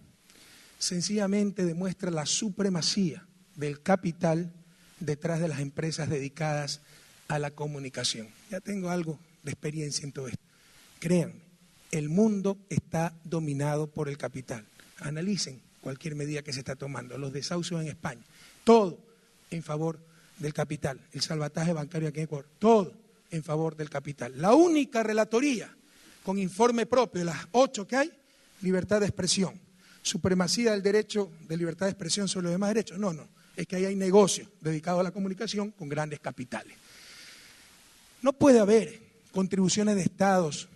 Sencillamente demuestra la supremacía del capital detrás de las empresas dedicadas a la comunicación. Ya tengo algo de experiencia en todo esto. Créanme, el mundo está dominado por el capital. Analicen cualquier medida que se está tomando, los desahucios en España, todo en favor del capital, el salvataje bancario aquí en Ecuador, todo en favor del capital. La única relatoría con informe propio de las 8 que hay, libertad de expresión. Supremacía del derecho de libertad de expresión sobre los demás derechos. No, es que ahí hay negocios dedicados a la comunicación con grandes capitales. No puede haber contribuciones de estados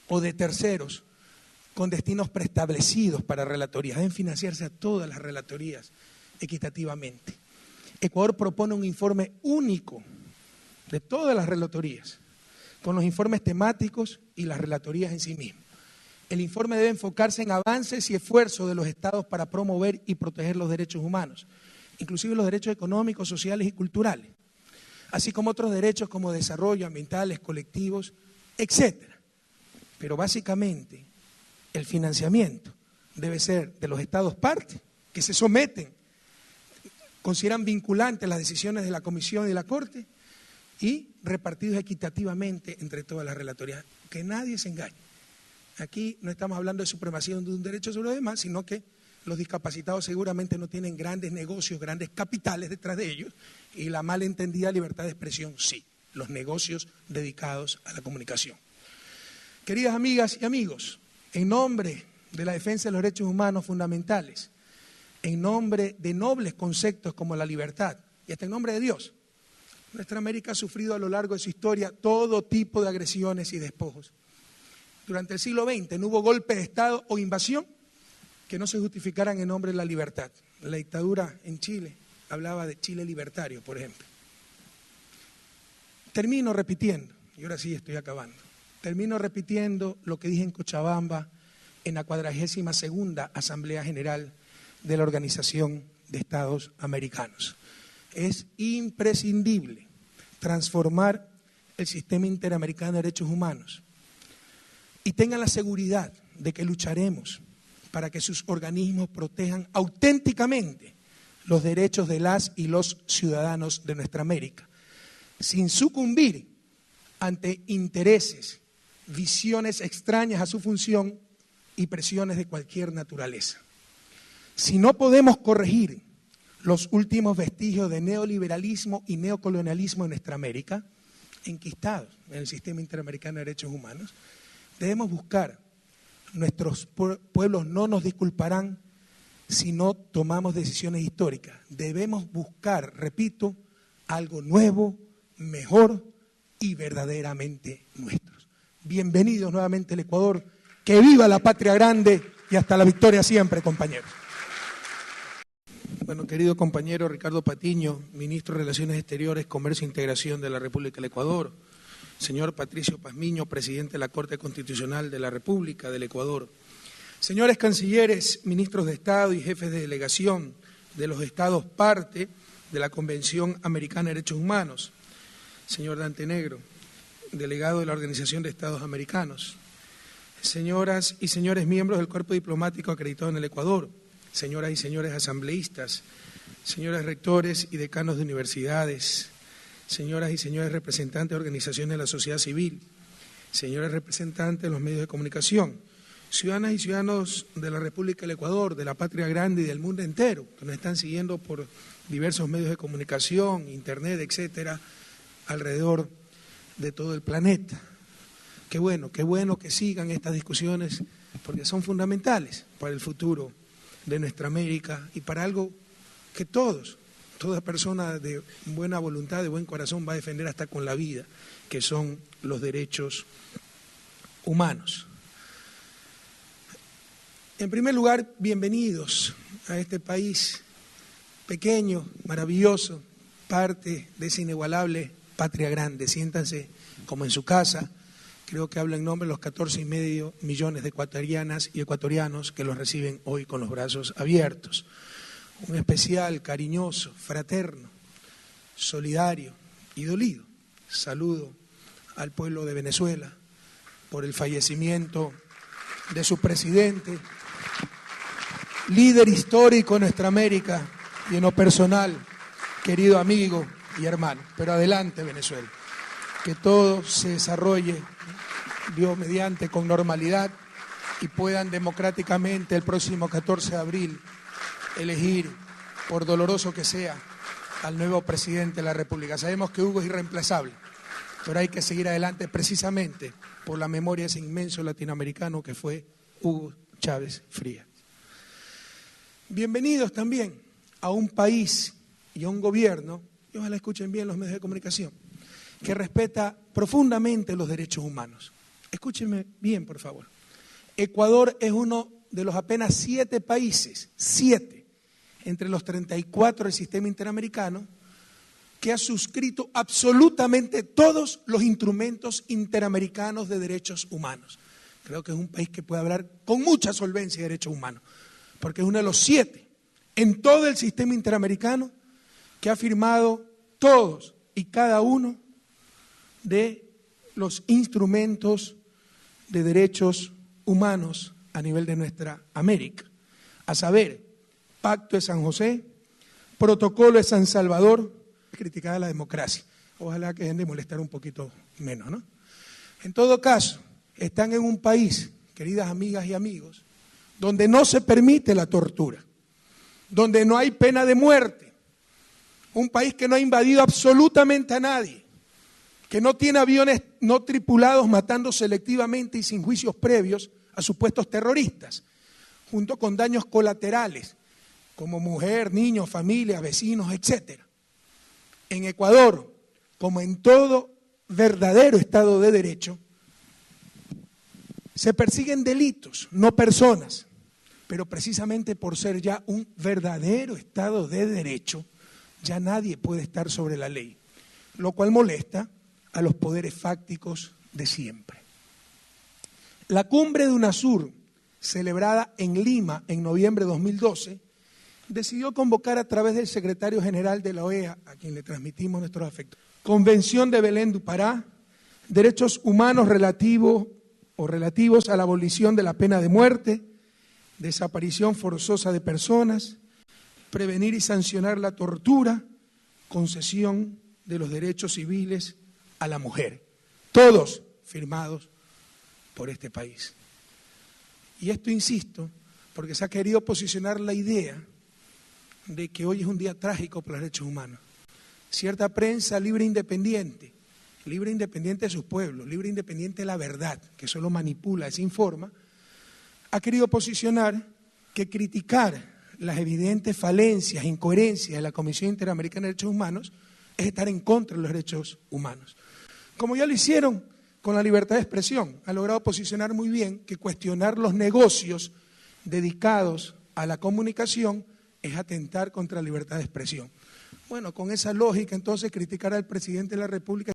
o de terceros con destinos preestablecidos para relatorías. Deben financiarse a todas las relatorías equitativamente. Ecuador propone un informe único de todas las relatorías, con los informes temáticos y las relatorías en sí mismas. El informe debe enfocarse en avances y esfuerzos de los estados para promover y proteger los derechos humanos, inclusive los derechos económicos, sociales y culturales, así como otros derechos como desarrollo, ambientales, colectivos, etc. Pero básicamente el financiamiento debe ser de los estados parte, que se someten, consideran vinculantes las decisiones de la Comisión y de la Corte y repartidos equitativamente entre todas las relatorías. Que nadie se engañe. Aquí no estamos hablando de supremacía de un derecho sobre los demás, sino que los discapacitados seguramente no tienen grandes negocios, grandes capitales detrás de ellos, y la malentendida libertad de expresión sí, los negocios dedicados a la comunicación. Queridas amigas y amigos, en nombre de la defensa de los derechos humanos fundamentales, en nombre de nobles conceptos como la libertad y hasta en nombre de Dios. Nuestra América ha sufrido a lo largo de su historia todo tipo de agresiones y despojos. Durante el siglo XX no hubo golpe de Estado o invasión que no se justificaran en nombre de la libertad. La dictadura en Chile hablaba de Chile libertario, por ejemplo. Termino repitiendo, y ahora sí estoy acabando, termino repitiendo lo que dije en Cochabamba en la 42ª Asamblea General de la Organización de Estados Americanos. Es imprescindible transformar el sistema interamericano de derechos humanos y tengan la seguridad de que lucharemos para que sus organismos protejan auténticamente los derechos de las y los ciudadanos de nuestra América, sin sucumbir ante intereses, visiones extrañas a su función y presiones de cualquier naturaleza. Si no podemos corregir los últimos vestigios de neoliberalismo y neocolonialismo en nuestra América, enquistados en el sistema interamericano de derechos humanos, debemos buscar, nuestros pueblos no nos disculparán si no tomamos decisiones históricas. Debemos buscar, repito, algo nuevo, mejor y verdaderamente nuestros. Bienvenidos nuevamente al Ecuador, que viva la patria grande y hasta la victoria siempre, compañeros. Bueno, querido compañero Ricardo Patiño, ministro de Relaciones Exteriores, Comercio e Integración de la República del Ecuador, señor Patricio Pazmiño, presidente de la Corte Constitucional de la República del Ecuador, señores cancilleres, ministros de Estado y jefes de delegación de los estados parte de la Convención Americana de Derechos Humanos, señor Dante Negro, delegado de la Organización de Estados Americanos, señoras y señores miembros del Cuerpo Diplomático acreditado en el Ecuador, señoras y señores asambleístas, señores rectores y decanos de universidades, señoras y señores representantes de organizaciones de la sociedad civil, señores representantes de los medios de comunicación, ciudadanas y ciudadanos de la República del Ecuador, de la patria grande y del mundo entero, que nos están siguiendo por diversos medios de comunicación, internet, etcétera, alrededor de todo el planeta. Qué bueno que sigan estas discusiones porque son fundamentales para el futuro de nuestra América y para algo que toda persona de buena voluntad, de buen corazón va a defender hasta con la vida, que son los derechos humanos. En primer lugar, bienvenidos a este país pequeño, maravilloso, parte de esa inigualable patria grande. Siéntanse como en su casa. Creo que hablo en nombre de los 14,5 millones de ecuatorianas y ecuatorianos que los reciben hoy con los brazos abiertos. Un especial, cariñoso, fraterno, solidario y dolido saludo al pueblo de Venezuela por el fallecimiento de su presidente, líder histórico de nuestra América y en lo personal, querido amigo y hermano. Pero adelante, Venezuela, que todo se desarrolle, Dios mediante, con normalidad y puedan democráticamente el próximo 14 de abril elegir, por doloroso que sea, al nuevo presidente de la República. Sabemos que Hugo es irreemplazable, pero hay que seguir adelante precisamente por la memoria de ese inmenso latinoamericano que fue Hugo Chávez Frías. Bienvenidos también a un país y a un gobierno, y ojalá escuchen bien los medios de comunicación, que respeta profundamente los derechos humanos. Escúchenme bien, por favor. Ecuador es uno de los apenas 7 países, 7, entre los 34 del sistema interamericano, que ha suscrito absolutamente todos los instrumentos interamericanos de derechos humanos. Creo que es un país que puede hablar con mucha solvencia de derechos humanos, porque es uno de los 7 en todo el sistema interamericano que ha firmado todos y cada uno de los instrumentos de derechos humanos a nivel de nuestra América, a saber, Pacto de San José, Protocolo de San Salvador, criticada la democracia. Ojalá que dejen de molestar un poquito menos, ¿no? En todo caso, están en un país, queridas amigas y amigos, donde no se permite la tortura, donde no hay pena de muerte, un país que no ha invadido absolutamente a nadie, que no tiene aviones no tripulados matando selectivamente y sin juicios previos a supuestos terroristas, junto con daños colaterales, como mujer, niños, familia, vecinos, etc. En Ecuador, como en todo verdadero Estado de Derecho, se persiguen delitos, no personas, pero precisamente por ser ya un verdadero Estado de Derecho, ya nadie puede estar sobre la ley, lo cual molesta a los poderes fácticos de siempre. La cumbre de UNASUR, celebrada en Lima en noviembre de 2012, decidió convocar a través del secretario general de la OEA, a quien le transmitimos nuestros afectos, Convención de Belén do Pará, derechos humanos relativos a la abolición de la pena de muerte, desaparición forzosa de personas, prevenir y sancionar la tortura, concesión de los derechos civiles a la mujer. Todos firmados por este país. Y esto insisto, porque se ha querido posicionar la idea de que hoy es un día trágico para los derechos humanos. Cierta prensa libre e independiente de sus pueblos, libre e independiente de la verdad, que solo manipula, desinforma, ha querido posicionar que criticar las evidentes falencias e incoherencias de la Comisión Interamericana de Derechos Humanos es estar en contra de los derechos humanos. Como ya lo hicieron con la libertad de expresión, han logrado posicionar muy bien que cuestionar los negocios dedicados a la comunicación es atentar contra la libertad de expresión. Bueno, con esa lógica, entonces, criticar al presidente de la República